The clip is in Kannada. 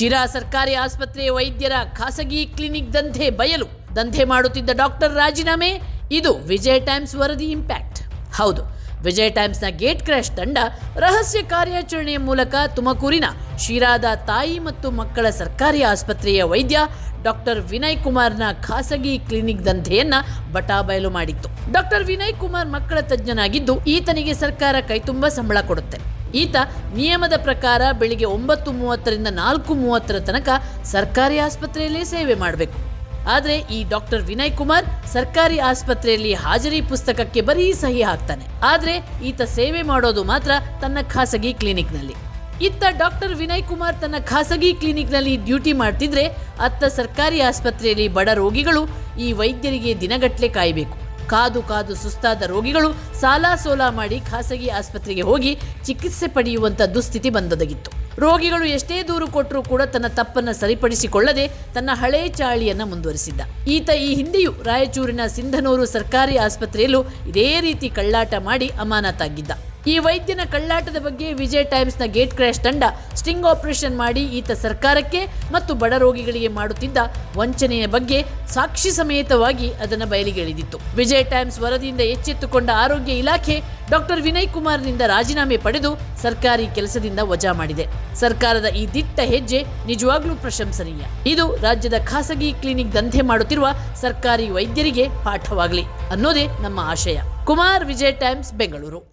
ಶಿರಾ ಸರ್ಕಾರಿ ಆಸ್ಪತ್ರೆಯ ವೈದ್ಯರ ಖಾಸಗಿ ಕ್ಲಿನಿಕ್ ದಂಧೆ ಮಾಡುತ್ತಿದ್ದ ಡಾಕ್ಟರ್ ರಾಜೀನಾಮೆ. ಇದು ವಿಜಯ್ ಟೈಮ್ಸ್ ವರದಿ ಇಂಪ್ಯಾಕ್ಟ್. ಹೌದು, ವಿಜಯ್ ಟೈಮ್ಸ್ನ ಗೇಟ್ ಕ್ರ್ಯಾಶ್ ತಂಡ ರಹಸ್ಯ ಕಾರ್ಯಾಚರಣೆಯ ಮೂಲಕ ತುಮಕೂರಿನ ಶಿರಾದ ತಾಯಿ ಮತ್ತು ಮಕ್ಕಳ ಸರ್ಕಾರಿ ಆಸ್ಪತ್ರೆಯ ವೈದ್ಯ ಡಾಕ್ಟರ್ ವಿನಯ್ ಕುಮಾರ್ನ ಖಾಸಗಿ ಕ್ಲಿನಿಕ್ ದಂಧೆಯನ್ನ ಬಟಾಬಯಲು ಮಾಡಿತ್ತು. ಡಾಕ್ಟರ್ ವಿನಯ್ ಕುಮಾರ್ ಮಕ್ಕಳ ತಜ್ಞನಾಗಿದ್ದು, ಈತನಿಗೆ ಸರ್ಕಾರ ಕೈತುಂಬ ಸಂಬಳ ಕೊಡುತ್ತೆ. ಈತ ನಿಯಮದ ಪ್ರಕಾರ ಬೆಳಿಗ್ಗೆ 9:30ರಿಂದ 4:30 ತನಕ ಸರ್ಕಾರಿ ಆಸ್ಪತ್ರೆಯಲ್ಲೇ ಸೇವೆ ಮಾಡಬೇಕು. ಆದರೆ ಈ ಡಾಕ್ಟರ್ ವಿನಯ್ ಕುಮಾರ್ ಸರ್ಕಾರಿ ಆಸ್ಪತ್ರೆಯಲ್ಲಿ ಹಾಜರಿ ಪುಸ್ತಕಕ್ಕೆ ಬರೀ ಸಹಿ ಹಾಕ್ತಾನೆ. ಆದರೆ ಈತ ಸೇವೆ ಮಾಡೋದು ಮಾತ್ರ ತನ್ನ ಖಾಸಗಿ ಕ್ಲಿನಿಕ್ನಲ್ಲಿ. ಇತ್ತ ಡಾಕ್ಟರ್ ವಿನಯ್ ಕುಮಾರ್ ತನ್ನ ಖಾಸಗಿ ಕ್ಲಿನಿಕ್ನಲ್ಲಿ ಡ್ಯೂಟಿ ಮಾಡ್ತಿದ್ರೆ, ಅತ್ತ ಸರ್ಕಾರಿ ಆಸ್ಪತ್ರೆಯಲ್ಲಿ ಬಡ ರೋಗಿಗಳು ಈ ವೈದ್ಯರಿಗೆ ದಿನಗಟ್ಟಲೆ ಕಾಯಬೇಕು. ಕಾದು ಸುಸ್ತಾದ ರೋಗಿಗಳು ಸಾಲ ಸೋಲ ಮಾಡಿ ಖಾಸಗಿ ಆಸ್ಪತ್ರೆಗೆ ಹೋಗಿ ಚಿಕಿತ್ಸೆ ಪಡೆಯುವಂತ ದುಸ್ಥಿತಿ ಬಂದೊದಗಿತ್ತು. ರೋಗಿಗಳು ಎಷ್ಟೇ ದೂರು ಕೊಟ್ಟರೂ ಕೂಡ ತನ್ನ ತಪ್ಪನ್ನ ಸರಿಪಡಿಸಿಕೊಳ್ಳದೆ ತನ್ನ ಹಳೆ ಚಾಳಿಯನ್ನ ಮುಂದುವರಿಸಿದ್ದ. ಈತ ಈ ಹಿಂದೆಯೂ ರಾಯಚೂರಿನ ಸಿಂಧನೂರು ಸರ್ಕಾರಿ ಆಸ್ಪತ್ರೆಯಲ್ಲೂ ಇದೇ ರೀತಿ ಕಳ್ಳಾಟ ಮಾಡಿ ಅಮಾನತಾಗಿದ್ದ. ಈ ವೈದ್ಯನ ಕಳ್ಳಾಟದ ಬಗ್ಗೆ ವಿಜಯ್ ಟೈಮ್ಸ್ನ ಗೇಟ್ ಕ್ರ್ಯಾಶ್ ತಂಡ ಸ್ಟಿಂಗ್ ಆಪರೇಷನ್ ಮಾಡಿ ಈತ ಸರ್ಕಾರಕ್ಕೆ ಮತ್ತು ಬಡ ರೋಗಿಗಳಿಗೆ ಮಾಡುತ್ತಿದ್ದ ವಂಚನೆಯ ಬಗ್ಗೆ ಸಾಕ್ಷಿ ಸಮೇತವಾಗಿ ಅದನ್ನು ಬಯಲಿಗೆಳೆದಿತ್ತು. ವಿಜಯ್ ಟೈಮ್ಸ್ ವರದಿಯಿಂದ ಎಚ್ಚೆತ್ತುಕೊಂಡ ಆರೋಗ್ಯ ಇಲಾಖೆ ಡಾಕ್ಟರ್ ವಿನಯ್ ಕುಮಾರ್ನಿಂದ ರಾಜೀನಾಮೆ ಪಡೆದು ಸರ್ಕಾರಿ ಕೆಲಸದಿಂದ ವಜಾ ಮಾಡಿದೆ. ಸರ್ಕಾರದ ಈ ದಿಟ್ಟ ಹೆಜ್ಜೆ ನಿಜವಾಗ್ಲೂ ಪ್ರಶಂಸನೀಯ. ಇದು ರಾಜ್ಯದ ಖಾಸಗಿ ಕ್ಲಿನಿಕ್ ದಂಧೆ ಮಾಡುತ್ತಿರುವ ಸರ್ಕಾರಿ ವೈದ್ಯರಿಗೆ ಪಾಠವಾಗಲಿ ಅನ್ನೋದೇ ನಮ್ಮ ಆಶಯ. ಕುಮಾರ್, ವಿಜಯ್ ಟೈಮ್ಸ್, ಬೆಂಗಳೂರು.